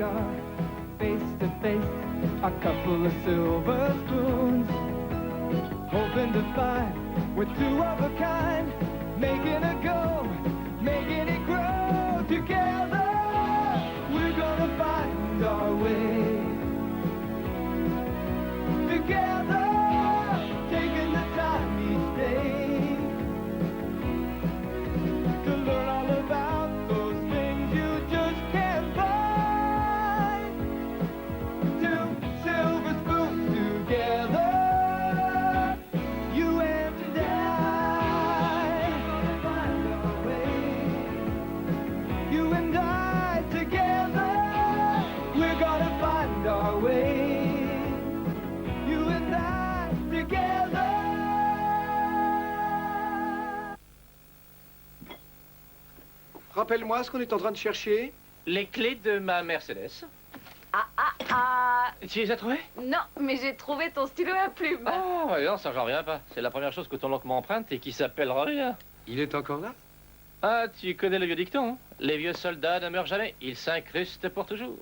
we are, face to face, a couple of silver spoons, hoping to find we're two of a kind, making a go, making it grow together. We're gonna find our way together, taking the time each day to learn all about those things you just can't find. Two silver spoons together, you and I. We're gonna find our way. You and I together, we're gonna find our way. You and I together. Rappelle-moi ce qu'on est en train de chercher. Les clés de ma Mercedes. Ah. Tu les as trouvées? Non, mais j'ai trouvé ton stylo à plume. Ah, ouais, non, ça j'en reviens pas. C'est la première chose que ton oncle m'emprunte et qui s'appelle rien. Il est encore là? Ah, tu connais le vieux dicton, hein? Les vieux soldats ne meurent jamais, ils s'incrustent pour toujours.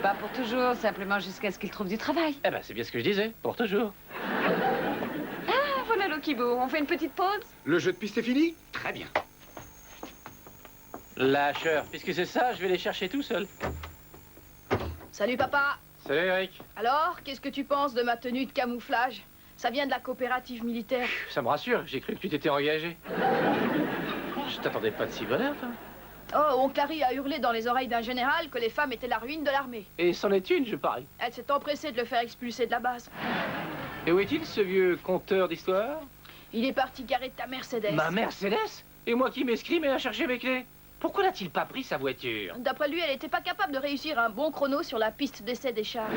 Pas pour toujours, simplement jusqu'à ce qu'il trouve du travail. Eh ben, c'est bien ce que je disais, pour toujours. Ah, voilà Lokibo. On fait une petite pause? Le jeu de piste est fini? Très bien. Lâcheur, puisque c'est ça, je vais les chercher tout seul. Salut papa. Salut Eric. Alors, qu'est-ce que tu penses de ma tenue de camouflage? Ça vient de la coopérative militaire. Ça me rassure, j'ai cru que tu t'étais engagé. Je t'attendais pas de si bonheur, toi. Oh, oncle Harry a hurlé dans les oreilles d'un général que les femmes étaient la ruine de l'armée. Et c'en est une, je parie. Elle s'est empressée de le faire expulser de la base. Et où est-il, ce vieux conteur d'histoire? Il est parti garer ta Mercedes. Ma Mercedes? Et moi qui m'escrime et à chercher mes clés? Pourquoi n'a-t-il pas pris sa voiture? D'après lui, elle n'était pas capable de réussir un bon chrono sur la piste d'essai des chars.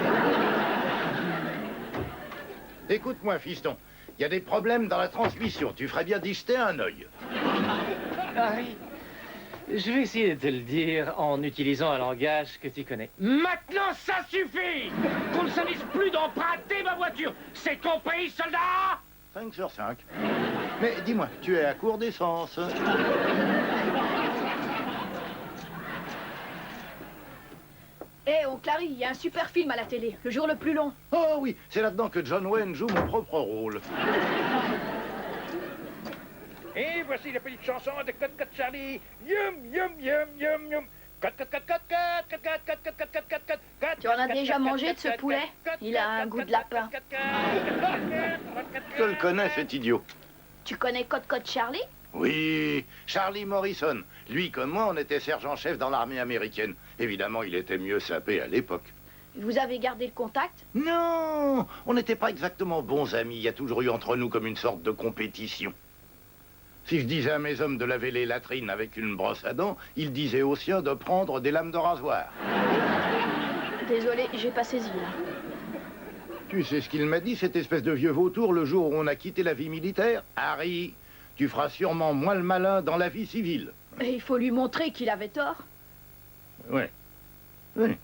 Écoute-moi, fiston. Il y a des problèmes dans la transmission. Tu ferais bien d'y jeter un œil. Harry, je vais essayer de te le dire en utilisant un langage que tu connais. Maintenant, ça suffit! Qu'on ne s'amuse plus d'emprunter ma voiture! C'est compris, soldat? 5 sur 5. Mais dis-moi, tu es à court d'essence. Hé, oncle Harry, il y a un super film à la télé, le jour le plus long. Oh oui, c'est là-dedans que John Wayne joue mon propre rôle. Et voici la petite chanson de Cot Cot Charlie. Yum, yum, yum, yum, yum. Cot, cot, cot, cot, cot, cot, cot, cot, cot, cot, cot, cot. Tu en as déjà mangé de ce poulet? Il a un goût de lapin. Je le connais, cet idiot. Tu connais Code Code Charlie? Oui, Charlie Morrison. Lui comme moi, on était sergent-chef dans l'armée américaine. Évidemment, il était mieux sapé à l'époque. Vous avez gardé le contact? Non, on n'était pas exactement bons amis. Il y a toujours eu entre nous comme une sorte de compétition. Si je disais à mes hommes de laver les latrines avec une brosse à dents, ils disaient aux siens de prendre des lames de rasoir. Désolé, j'ai pas saisi là. Tu sais ce qu'il m'a dit, cette espèce de vieux vautour, le jour où on a quitté la vie militaire? Harry, tu feras sûrement moins le malin dans la vie civile. Et il faut lui montrer qu'il avait tort. Ouais. Oui.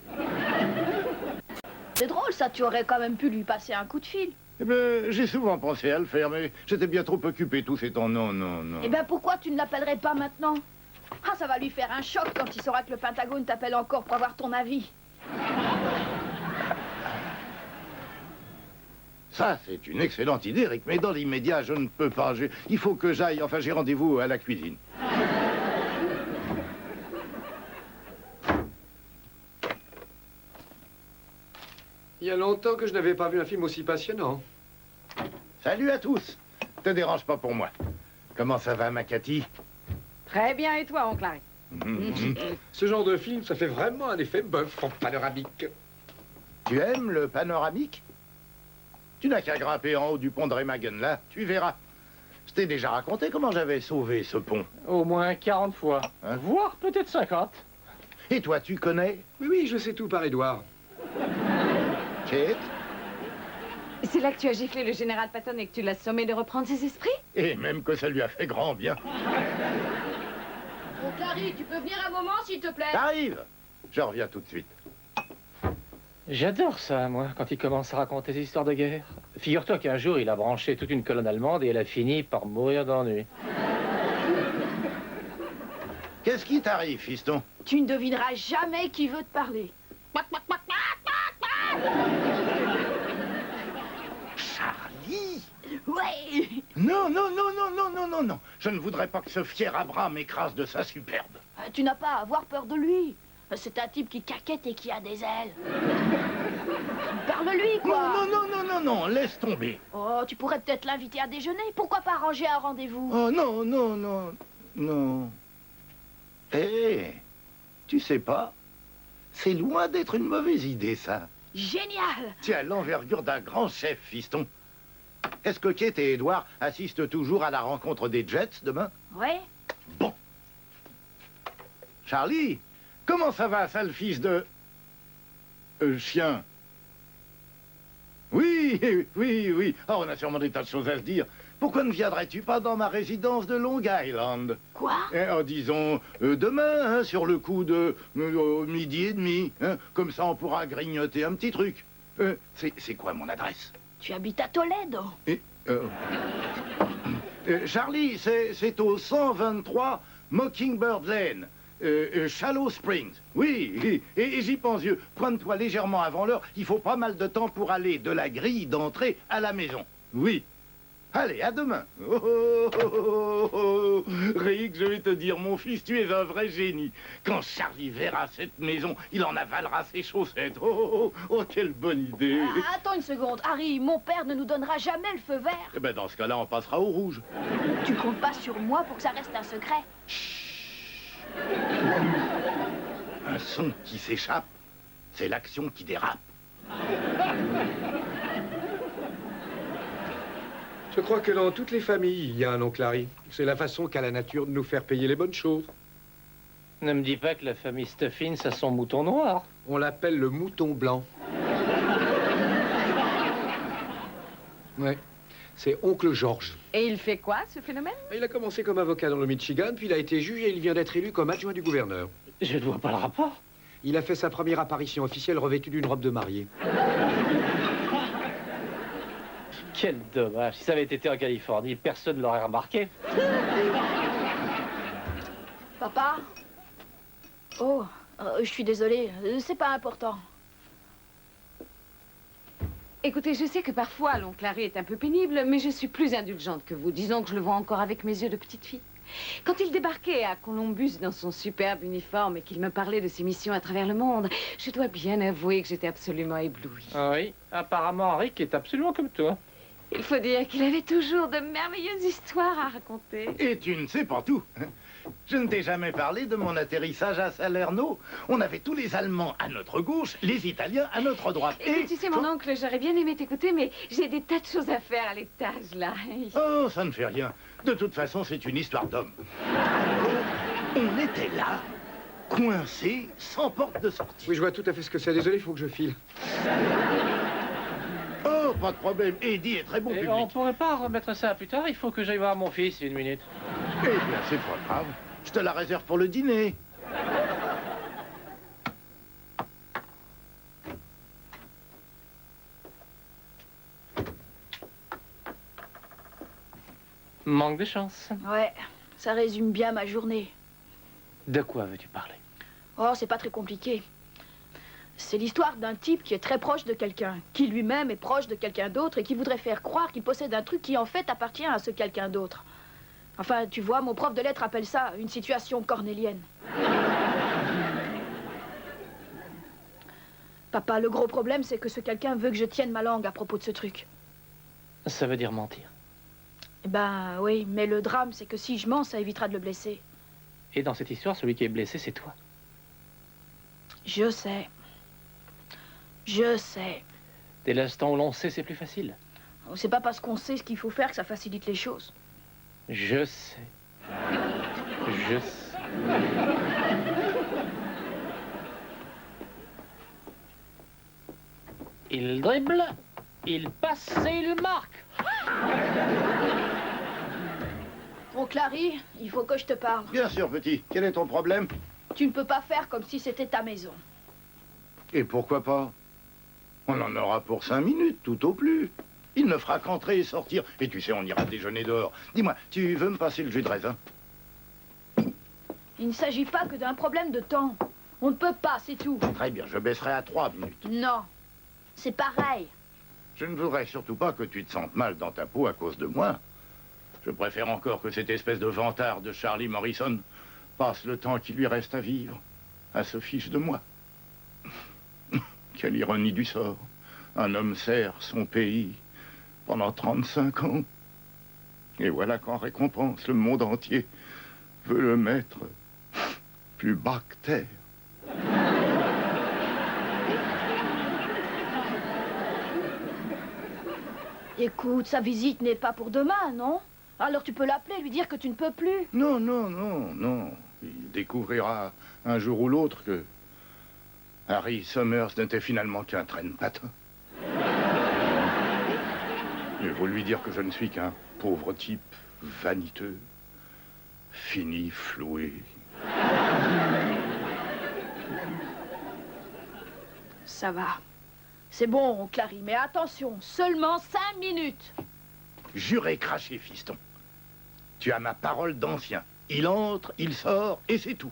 C'est drôle ça, tu aurais quand même pu lui passer un coup de fil. Eh ben, j'ai souvent pensé à le faire, mais j'étais bien trop occupé tous ces temps. Non. Eh ben pourquoi tu ne l'appellerais pas maintenant? Ah, ça va lui faire un choc quand il saura que le Pentagone t'appelle encore pour avoir ton avis. Ça, c'est une excellente idée, Rick, mais dans l'immédiat, je ne peux pas. Il faut que j'aille, enfin, j'ai rendez-vous à la cuisine. Il y a longtemps que je n'avais pas vu un film aussi passionnant. Salut à tous. Te dérange pas pour moi. Comment ça va, ma Cathy? Très bien, et toi, oncle Harry? Ce genre de film, ça fait vraiment un effet bœuf en panoramique. Tu aimes le panoramique? Tu n'as qu'à grimper en haut du pont de Remagen, là, tu verras. Je t'ai déjà raconté comment j'avais sauvé ce pont. Au moins 40 fois, Hein? voire peut-être 50. Et toi, tu connais? Oui, je sais tout par Édouard. Kate? C'est là que tu as giflé le général Patton et que tu l'as sommé de reprendre ses esprits? Et même que ça lui a fait grand bien. Oncle Harry, tu peux venir un moment, s'il te plaît? J'arrive. Je reviens tout de suite. J'adore ça, moi, quand il commence à raconter des histoires de guerre. Figure-toi qu'un jour, il a branché toute une colonne allemande et elle a fini par mourir d'ennui. Qu'est-ce qui t'arrive, fiston? Tu ne devineras jamais qui veut te parler. Charlie? Ouais. Non, non, non, non, non, non, non, non. Je ne voudrais pas que ce fier Abraham m'écrase de sa superbe. Tu n'as pas à avoir peur de lui. C'est un type qui caquette et qui a des ailes. Parle-lui, quoi. Non, non, non, non, non, non, laisse tomber. Oh, tu pourrais peut-être l'inviter à déjeuner. Pourquoi pas arranger un rendez-vous? Oh, non, non, non, non. Eh, tu sais pas, c'est loin d'être une mauvaise idée, ça. Génial. Tu as l'envergure d'un grand chef, fiston. Est-ce que Kate et Edward assistent toujours à la rencontre des Jets demain? Ouais. Bon. Charlie, comment ça va, sale fils de... chien? Oui, oui, oui. Oh, on a sûrement des tas de choses à se dire. Pourquoi ne viendrais-tu pas dans ma résidence de Long Island? Quoi? Disons, demain, hein, sur le coup de midi et demi. Hein, comme ça, on pourra grignoter un petit truc. C'est quoi mon adresse? Tu habites à Toledo. Charlie, c'est au 123 Mockingbird Lane. Shallow Springs. Oui, et j'y pense, vieux. Pointe-toi légèrement avant l'heure. Il faut pas mal de temps pour aller de la grille d'entrée à la maison. Oui. Allez, à demain. Rick, je vais te dire, mon fils, tu es un vrai génie. Quand Charlie verra cette maison, il en avalera ses chaussettes. Quelle bonne idée. Attends une seconde. Harry, mon père ne nous donnera jamais le feu vert. Eh ben, dans ce cas-là, on passera au rouge. Tu comptes pas sur moi pour que ça reste un secret? Un son qui s'échappe, c'est l'action qui dérape. Je crois que dans toutes les familles, il y a un oncle Harry. C'est la façon qu'a la nature de nous faire payer les bonnes choses. Ne me dis pas que la famille Stuffins a son mouton noir. On l'appelle le mouton blanc. Ouais, c'est oncle George. Et il fait quoi, ce phénomène? Il a commencé comme avocat dans le Michigan, puis il a été juge et il vient d'être élu comme adjoint du gouverneur. Je ne vois pas le rapport. Il a fait sa première apparition officielle revêtu d'une robe de mariée. Quel dommage. Si ça avait été en Californie, personne ne l'aurait remarqué. Papa? Oh, je suis désolée. C'est pas important. Écoutez, je sais que parfois l'oncle Harry est un peu pénible, mais je suis plus indulgente que vous. Disons que je le vois encore avec mes yeux de petite fille. Quand il débarquait à Columbus dans son superbe uniforme et qu'il me parlait de ses missions à travers le monde, je dois bien avouer que j'étais absolument éblouie. Ah oui, apparemment Rick est absolument comme toi. Il faut dire qu'il avait toujours de merveilleuses histoires à raconter. Et tu ne sais pas tout. Je ne t'ai jamais parlé de mon atterrissage à Salerno. On avait tous les Allemands à notre gauche, les Italiens à notre droite. Et tu sais, mon oncle, j'aurais bien aimé t'écouter, mais j'ai des tas de choses à faire à l'étage, là. Oh, ça ne fait rien. De toute façon, c'est une histoire d'homme. On était là, coincés, sans porte de sortie. Oui, je vois tout à fait ce que c'est. Désolé, il faut que je file. Oh, pas de problème. Eddie est très bon Et public. on pourrait pas remettre ça plus tard. Il faut que j'aille voir mon fils une minute. Eh bien, c'est pas grave. Je te la réserve pour le dîner. Manque de chance. Ouais, ça résume bien ma journée. De quoi veux-tu parler? Oh, c'est pas très compliqué. C'est l'histoire d'un type qui est très proche de quelqu'un, qui lui-même est proche de quelqu'un d'autre et qui voudrait faire croire qu'il possède un truc qui en fait appartient à ce quelqu'un d'autre. Enfin, tu vois, mon prof de lettres appelle ça une situation cornélienne. Papa, le gros problème, c'est que ce quelqu'un veut que je tienne ma langue à propos de ce truc. Ça veut dire mentir. Eh ben oui, mais le drame, c'est que si je mens, ça évitera de le blesser. Et dans cette histoire, celui qui est blessé, c'est toi. Je sais. Je sais. Dès l'instant où l'on sait, c'est plus facile. C'est pas parce qu'on sait ce qu'il faut faire que ça facilite les choses. Je sais. Je sais. Il dribble, il passe et il marque. Bon, Clary, il faut que je te parle. Bien sûr, petit. Quel est ton problème? Tu ne peux pas faire comme si c'était ta maison. Et pourquoi pas? On en aura pour 5 minutes, tout au plus. Il ne fera qu'entrer et sortir. Et tu sais, on ira déjeuner dehors. Dis-moi, tu veux me passer le jus de raisin? Il ne s'agit pas que d'un problème de temps. On ne peut pas, c'est tout. Très bien, je baisserai à 3 minutes. Non, c'est pareil. Je ne voudrais surtout pas que tu te sentes mal dans ta peau à cause de moi. Je préfère encore que cette espèce de vantard de Charlie Morrison passe le temps qui lui reste à vivre à se fiche de moi. Quelle ironie du sort. Un homme sert son pays pendant 35 ans. Et voilà qu'en récompense, le monde entier veut le mettre plus bas que terre. Écoute, sa visite n'est pas pour demain, non? Alors tu peux l'appeler, lui dire que tu ne peux plus. Non, non, non, non. Il découvrira un jour ou l'autre que Harry Summers n'était finalement qu'un traîne-patin. Il faut lui dire que je ne suis qu'un pauvre type vaniteux, fini, floué. Ça va. C'est bon, Clary, mais attention, seulement 5 minutes. Juré craché, fiston. Tu as ma parole d'ancien. Il entre, il sort, et c'est tout.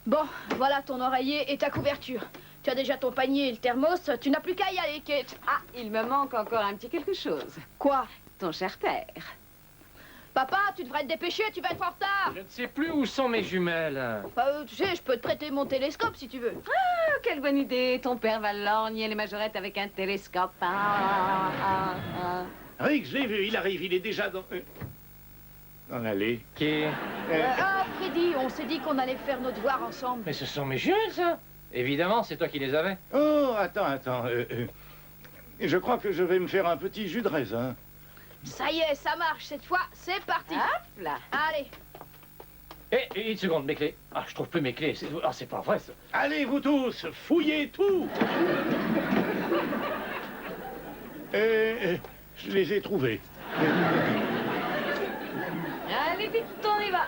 Bon, voilà ton oreiller et ta couverture. Tu as déjà ton panier et le thermos, tu n'as plus qu'à y aller, Kate. Ah, il me manque encore un petit quelque chose. Quoi? Ton cher père. Papa, tu devrais te dépêcher, tu vas être en retard. Je ne sais plus où sont mes jumelles. Tu sais, je peux te prêter mon télescope si tu veux. Ah, quelle bonne idée. Ton père va lorgner les majorettes avec un télescope. Rick, je l'ai vu, il arrive, il est déjà dans l'allée. Qui? Freddy, on s'est dit qu'on allait faire nos devoirs ensemble. Mais ce sont mes jumelles, ça. Évidemment, c'est toi qui les avais. Oh, attends. Je crois que je vais me faire un petit jus de raisin. Ça y est, ça marche cette fois, c'est parti. Hop là. Allez. Une seconde, mes clés. Ah, je trouve plus mes clés. C'est pas vrai, ça. Allez, vous tous, fouillez tout. Je les ai trouvés. Allez vite, on y va.